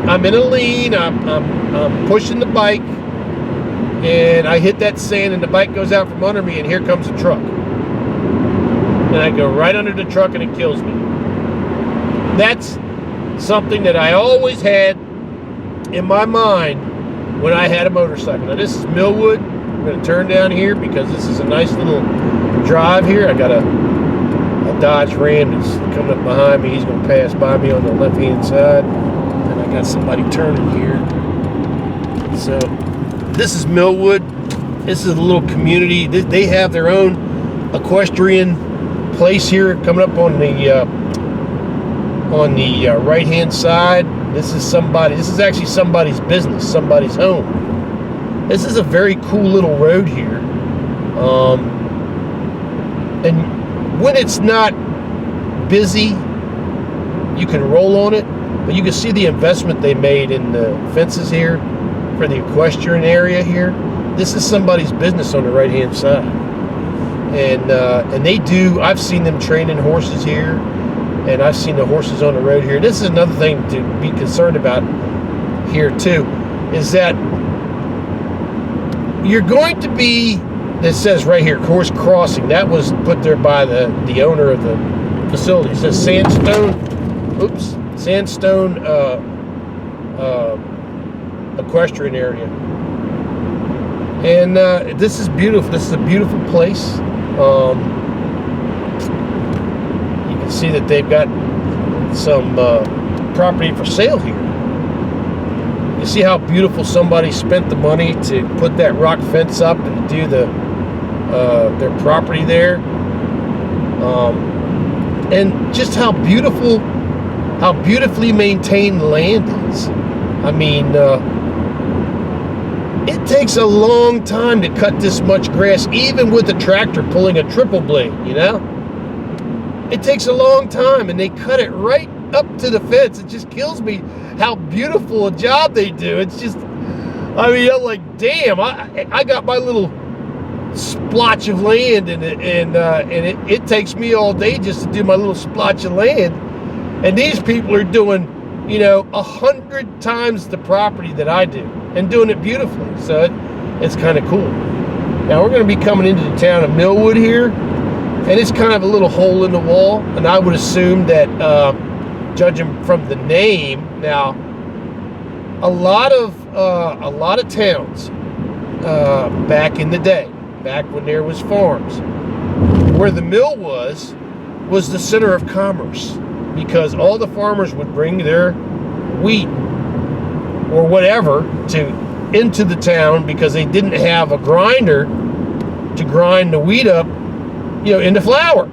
I'm in a lean, I'm pushing the bike, and I hit that sand and the bike goes out from under me, and here comes a truck. And I go right under the truck and it kills me. That's something that I always had in my mind when I had a motorcycle. Now this is Millwood. I'm going to turn down here because this is a nice little drive here. I got a Dodge Ram that's coming up behind me. He's going to pass by me on the left-hand side. And I got somebody turning here. So this is Millwood. This is a little community. They have their own equestrian place here coming up on the right-hand side. This is actually somebody's business, somebody's home. This is a very cool little road here. And when it's not busy, you can roll on it, but you can see the investment they made in the fences here for the equestrian area here. This is somebody's business on the right-hand side. And they do, I've seen them training horses here, and I've seen the horses on the road here. This is another thing to be concerned about here too, is that you're going to be, it says right here, course crossing. That was put there by the owner of the facility. It says sandstone equestrian area. And this is beautiful. This is a beautiful place. You can see that they've got some property for sale here. You see how beautiful somebody spent the money to put that rock fence up and do their property there, and just how beautifully maintained the land is. I mean, it takes a long time to cut this much grass, even with a tractor pulling a triple blade, you know? It takes a long time, and they cut it right up to the fence. It just kills me how beautiful a job they do. It's just, I mean, I'm like, damn, I got my little splotch of land, and it takes me all day just to do my little splotch of land. And these people are doing, 100 times the property that I do, and doing it beautifully. So it's kind of cool. Now we're going to be coming into the town of Millwood here, and it's kind of a little hole in the wall. And I would assume that, judging from the name, now a lot of towns back in the day, back when there was farms, where the mill was the center of commerce, because all the farmers would bring their wheat or whatever into the town, because they didn't have a grinder to grind the wheat up, into flour.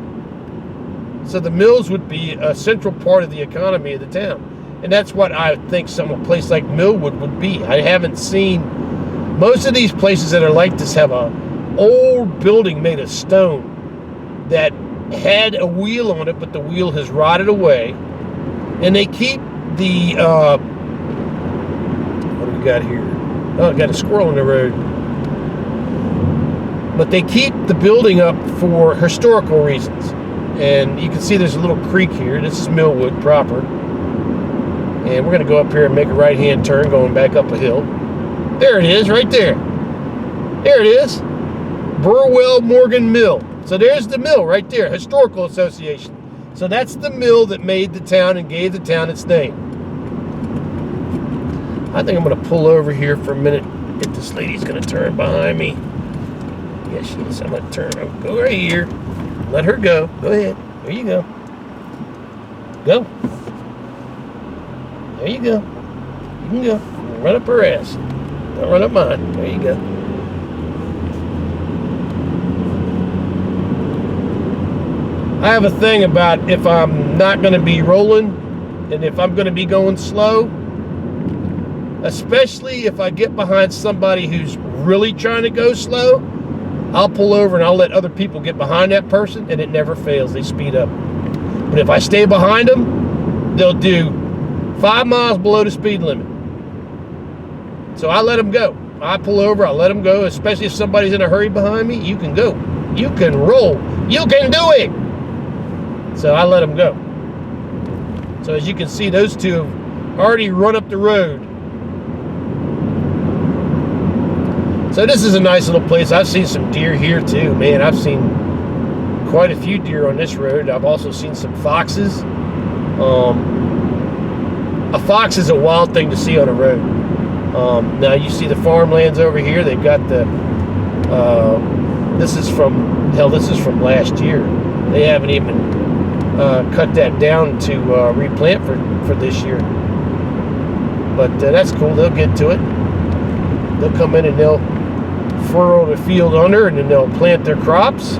So the mills would be a central part of the economy of the town. And that's what I think a place like Millwood would be. I haven't seen, most of these places that are like this have a old building made of stone that had a wheel on it, but the wheel has rotted away. And they keep the, what do we got here? Oh, I got a squirrel in the road. But they keep the building up for historical reasons. And you can see there's a little creek here. This is Millwood proper. And we're going to go up here and make a right-hand turn going back up a hill. There it is, right there. There it is. Burwell Morgan Mill. So there's the mill right there, Historical Association. So that's the mill that made the town and gave the town its name. I think I'm going to pull over here for a minute. If this lady's going to turn behind me. Yes, she is. I'm going to turn. I'll go right here. Let her go. Go ahead. There you go. Go. There you go. You can go. Run up her ass. Don't run up mine. There you go. I have a thing about if I'm not going to be rolling and if I'm going to be going slow, especially if I get behind somebody who's really trying to go slow, I'll pull over and I'll let other people get behind that person, and it never fails. They speed up. But if I stay behind them, they'll do 5 miles below the speed limit. So I let them go. I pull over, I let them go, especially if somebody's in a hurry behind me. You can go. You can roll. You can do it. So I let them go. So as you can see, those two have already run up the road. So this is a nice little place. I've seen some deer here too, man. I've seen quite a few deer on this road. I've also seen some foxes. A fox is a wild thing to see on a road. Now you see the farmlands over here. They've got the this is from last year. They haven't even cut that down to replant for this year. But that's cool. They'll get to it. They'll come in and they'll furrow the field under, and then they'll plant their crops.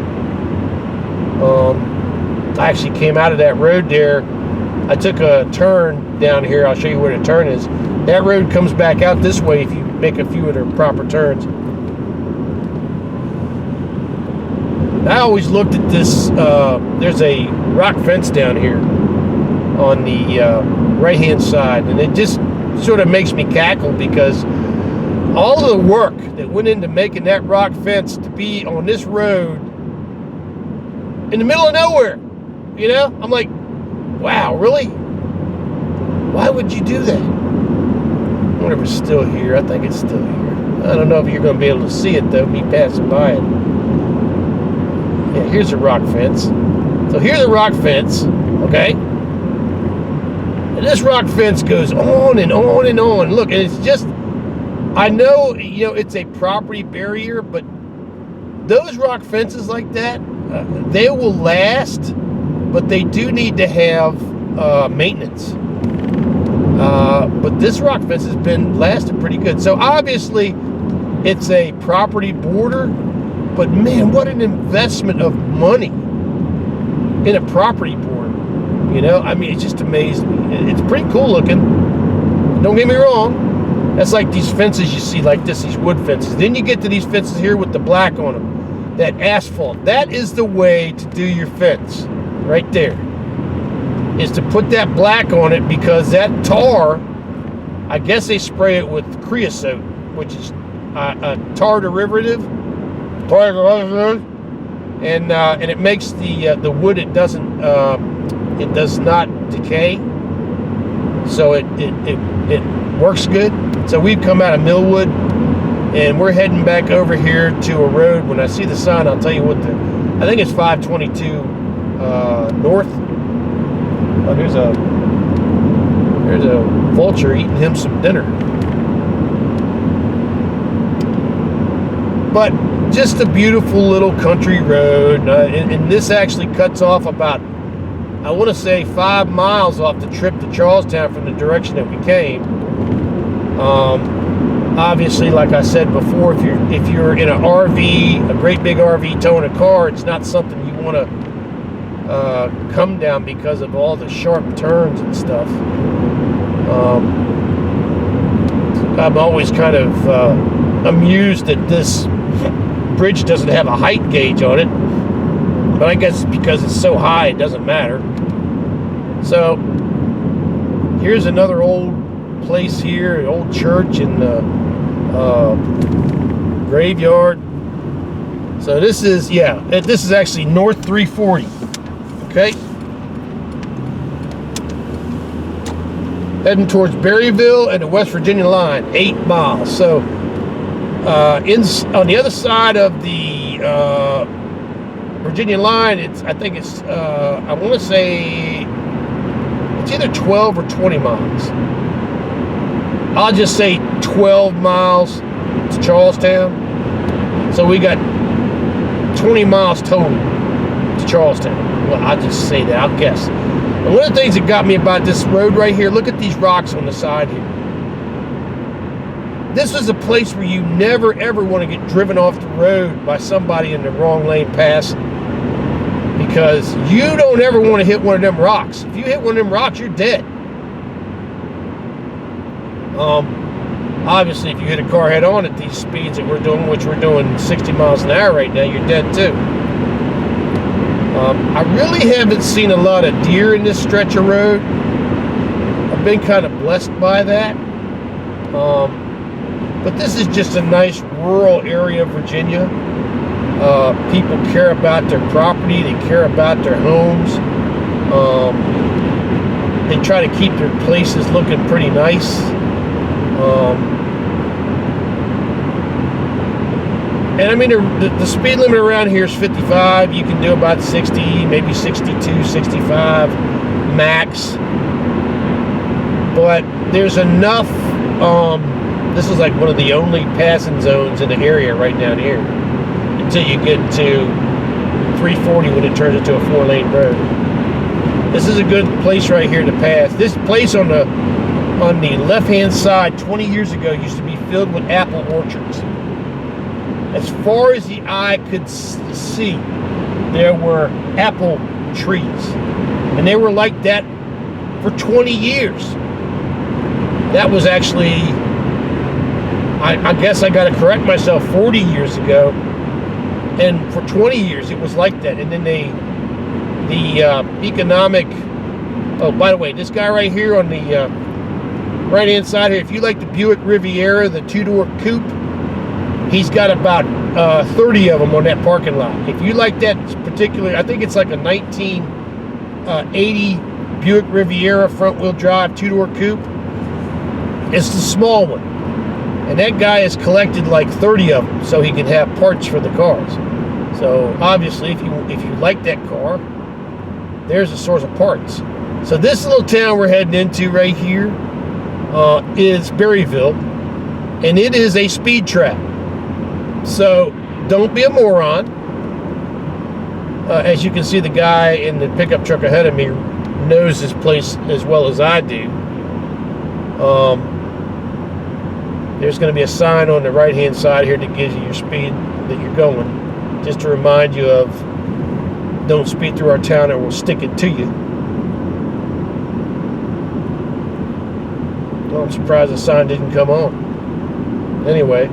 I actually came out of that road there. I took a turn down here. I'll show you where the turn is. That road comes back out this way if you make a few of the proper turns. I always looked at this. There's a rock fence down here on the right-hand side, and it just sort of makes me cackle because all of the work that went into making that rock fence to be on this road in the middle of nowhere, you know? I'm like, wow, really? Why would you do that? I wonder if it's still here. I think it's still here. I don't know if you're going to be able to see it, though, me passing by it. Yeah, here's the rock fence. So here's the rock fence, okay? And this rock fence goes on and on and on. Look, and it's just, I know, you know, it's a property barrier, but those rock fences like that, they will last, but they do need to have maintenance. But this rock fence has been lasting pretty good. So obviously, it's a property border, but man, what an investment of money in a property border. You know, I mean, it just amazed me. It's pretty cool looking. Don't get me wrong. That's like these fences you see like this, these wood fences. Then you get to these fences here with the black on them. That asphalt. That is the way to do your fence. Right there. Is to put that black on it, because that tar, I guess they spray it with creosote, which is a tar derivative. And it makes the wood, it does not decay. So it works good. So we've come out of Millwood, and we're heading back over here to a road. When I see the sign, I'll tell you what I think it's 522 north. Oh, there's a vulture eating him some dinner. But just a beautiful little country road, and this actually cuts off about, I want to say, 5 miles off the trip to Charlestown from the direction that we came. Obviously, like I said before, if you're in an RV, a great big RV towing a car, it's not something you want to come down because of all the sharp turns and stuff. I'm always kind of amused that this bridge doesn't have a height gauge on it, but I guess because it's so high it doesn't matter. So here's another old place here, an old church in the graveyard. So this is, yeah, this is actually North 340. Okay, heading towards Berryville and the West Virginia line, 8 miles. So on the other side of the Virginia line, I think it's I want to say it's either 12 or 20 miles. I'll just say 12 miles to Charlestown. So we got 20 miles total to Charlestown. Well, I'll just say that, I'll guess. And one of the things that got me about this road right here, look at these rocks on the side here. This is a place where you never ever want to get driven off the road by somebody in the wrong lane passing, because you don't ever want to hit one of them rocks. If you hit one of them rocks, you're dead. Obviously, if you hit a car head on at these speeds that we're doing, which we're doing 60 miles an hour right now, you're dead too. I really haven't seen a lot of deer in this stretch of road. I've been kind of blessed by that. But this is just a nice rural area of Virginia. People care about their property. They care about their homes. they try to keep their places looking pretty nice. And I mean, the speed limit around here is 55. You can do about 60, maybe 62, 65 max. But there's enough, this is like one of the only passing zones in the area right down here, until you get to 340 when it turns into a 4-lane road. This is a good place right here to pass. This place on the left-hand side 20 years ago used to be filled with apple orchards. As far as the eye could see, there were apple trees. And they were like that for 20 years. That was actually, I guess I got to correct myself, 40 years ago. And for 20 years it was like that. And then the economic, oh, by the way, this guy right here on the right-hand side here, if you like the Buick Riviera, the 2-door coupe, he's got about 30 of them on that parking lot. If you like that particular, I think it's like a 1980 Buick Riviera front-wheel drive 2-door coupe. It's the small one. And that guy has collected like 30 of them so he can have parts for the cars. So obviously, if you like that car, there's a source of parts. So this little town we're heading into right here is Berryville, and it is a speed trap. So don't be a moron. As you can see, the guy in the pickup truck ahead of me knows this place as well as I do. There's going to be a sign on the right-hand side here that gives you your speed that you're going, just to remind you of don't speed through our town or we'll stick it to you. Well, I'm surprised the sign didn't come on. Anyway,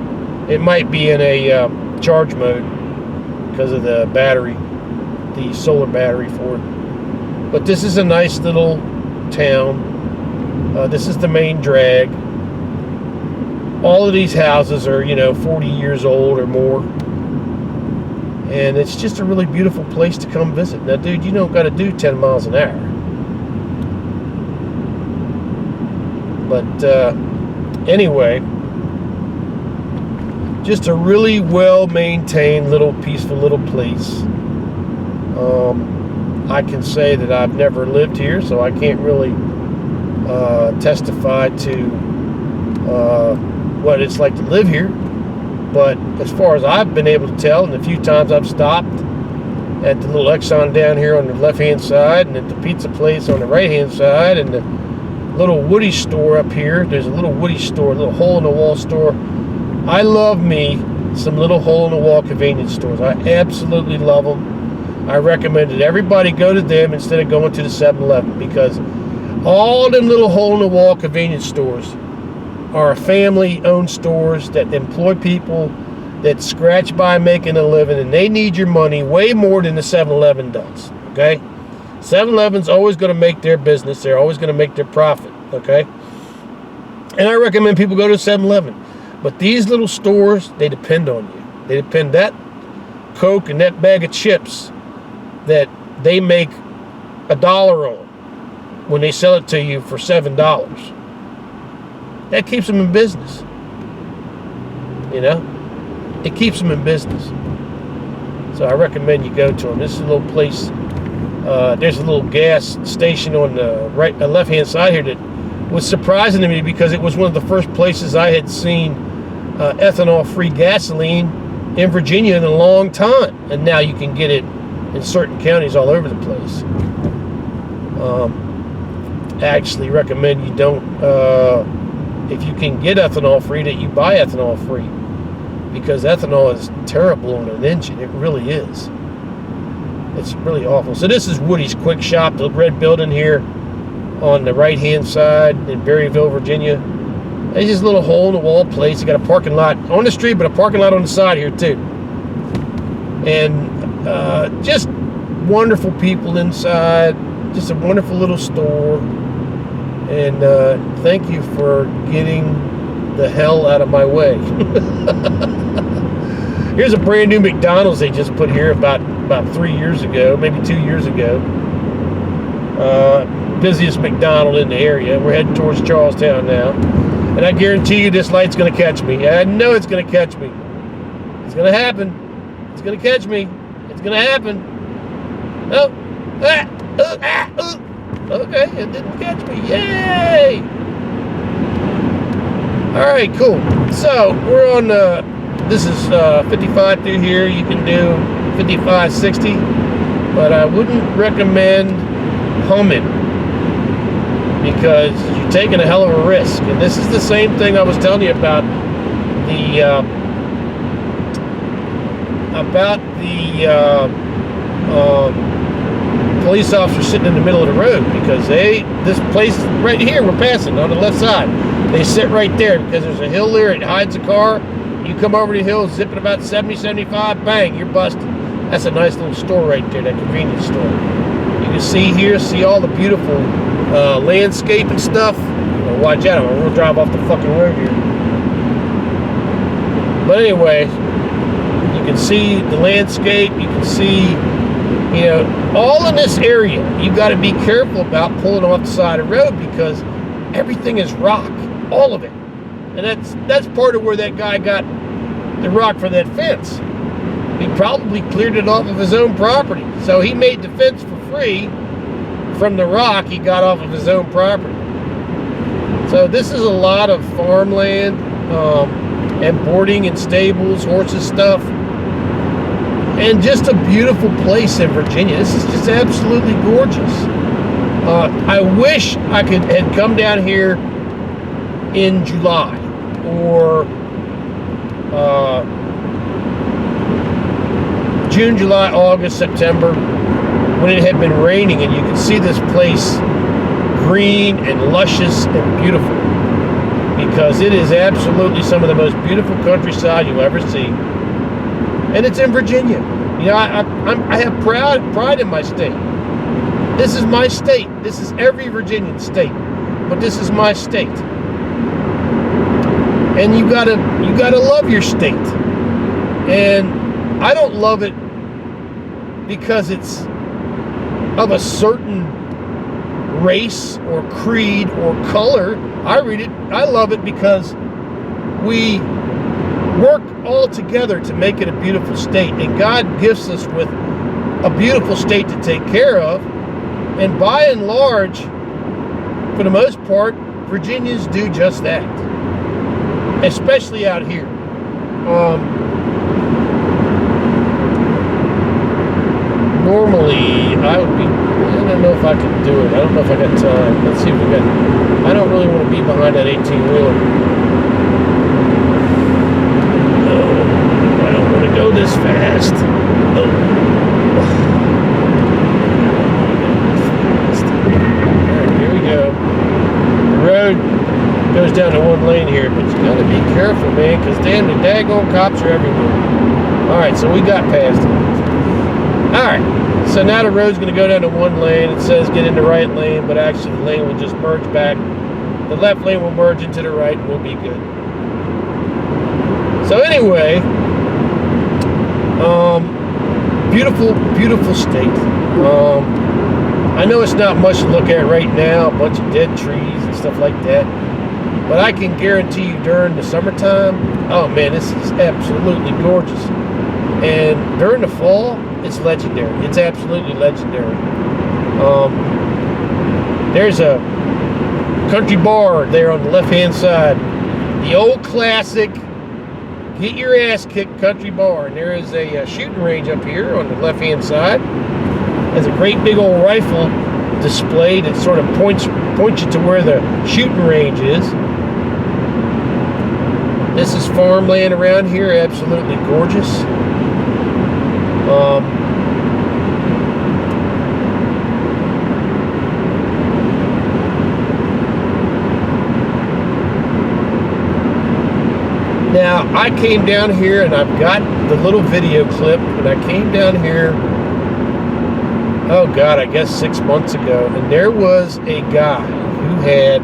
it might be in a charge mode because of the battery, the solar battery for it. But this is a nice little town. This is the main drag. All of these houses are, 40 years old or more. And it's just a really beautiful place to come visit. Now, dude, you don't got to do 10 miles an hour. But anyway, just a really well-maintained little peaceful little place. I can say that I've never lived here, so I can't really testify to what it's like to live here. But as far as I've been able to tell, and the few times I've stopped at the little Exxon down here on the left-hand side, and at the pizza place on the right-hand side, and the little Woody store up here, there's a little Woody store, a little hole-in-the-wall store. I love me some little hole-in-the-wall convenience stores. I absolutely love them. I recommend that everybody go to them instead of going to the 7-Eleven, because all them little hole-in-the-wall convenience stores are family-owned stores that employ people that scratch by making a living, and they need your money way more than the 7-Eleven does, okay? 7-Eleven's always going to make their business. They're always going to make their profit, okay? And I recommend people go to 7-Eleven. But these little stores, they depend on you. They depend that Coke and that bag of chips that they make $1 on when they sell it to you for $7. That keeps them in business. It keeps them in business. So I recommend you go to them. This is a little place. There's a little gas station on the left-hand side here that was surprising to me, because it was one of the first places I had seen ethanol-free gasoline in Virginia in a long time, and now you can get it in certain counties all over the place. I actually recommend you don't, if you can get ethanol-free, that you buy ethanol-free, because ethanol is terrible on an engine. It really is. It's really awful. So this is Woody's Quick Shop, the red building here on the right-hand side in Berryville, Virginia. It's just a little hole-in-the-wall place. You got a parking lot on the street, but a parking lot on the side here too. And just wonderful people inside. Just a wonderful little store. And thank you for getting the hell out of my way. Here's a brand new McDonald's they just put here about 3 years ago, maybe 2 years ago. busiest McDonald's in the area. We're heading towards Charlestown now. And I guarantee you this light's going to catch me. I know it's going to catch me. It's going to happen. It's going to catch me. It's going to happen. Oh. Okay, it didn't catch me. Yay! Alright, cool. So, we're on, this is 55 through here. You can do 55, 60. But I wouldn't recommend humming, because you're taking a hell of a risk. And this is the same thing I was telling you about the police officer sitting in the middle of the road, because this place right here we're passing on the left side, they sit right there because there's a hill there. It hides the car. You come over the hill, zipping about 70, 75, bang, you're busted. That's a nice little store right there, that convenience store. You can see all the beautiful landscape and stuff. Watch out, we'll drive off the fucking road here. But anyway, you can see the landscape. You can see, all in this area. You got to be careful about pulling off the side of the road, because everything is rock, all of it. And that's part of where that guy got the rock for that fence. He probably cleared it off of his own property. So he made the fence for free from the rock he got off of his own property. So this is a lot of farmland and boarding and stables, horses stuff. And just a beautiful place in Virginia. This is just absolutely gorgeous. I wish I had come down here in July or June, July, August, September, when it had been raining, and you could see this place green and luscious and beautiful, because it is absolutely some of the most beautiful countryside you'll ever see. And it's in Virginia. I have pride in my state. This is my state. This is every Virginian state, but this is my state. And you gotta love your state. And I don't love it because it's of a certain race or creed or color. I love it because we work all together to make it a beautiful state, and God gifts us with a beautiful state to take care of. And by and large, for the most part, Virginians do just that, especially out here. Normally, I don't know if I can do it. I don't know if I got time. Let's see if we got, I don't really want to be behind that 18-wheeler. I don't want to go this fast. Alright, here we go. The road goes down to one lane here, but you gotta be careful, man, because damn, the daggone cops are everywhere. Alright, so we got past it. Alright, so now the road's going to go down to one lane. It says get in the right lane, but actually the lane will just merge back. The left lane will merge into the right, and we'll be good. So anyway, beautiful, beautiful state. I know it's not much to look at right now, a bunch of dead trees and stuff like that. But I can guarantee you during the summertime, oh man, this is absolutely gorgeous. And during the fall, it's legendary. It's absolutely legendary. There's a country bar there on the left-hand side. The old classic, get your ass kicked country bar. And there is a shooting range up here on the left-hand side. There's a great big old rifle display that sort of points you to where the shooting range is. This is farmland around here, absolutely gorgeous. Now, I came down here, and I've got the little video clip, and I came down here, oh God, I guess 6 months ago, and there was a guy who had,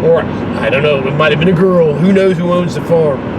or I don't know, it might have been a girl, who knows who owns the farm,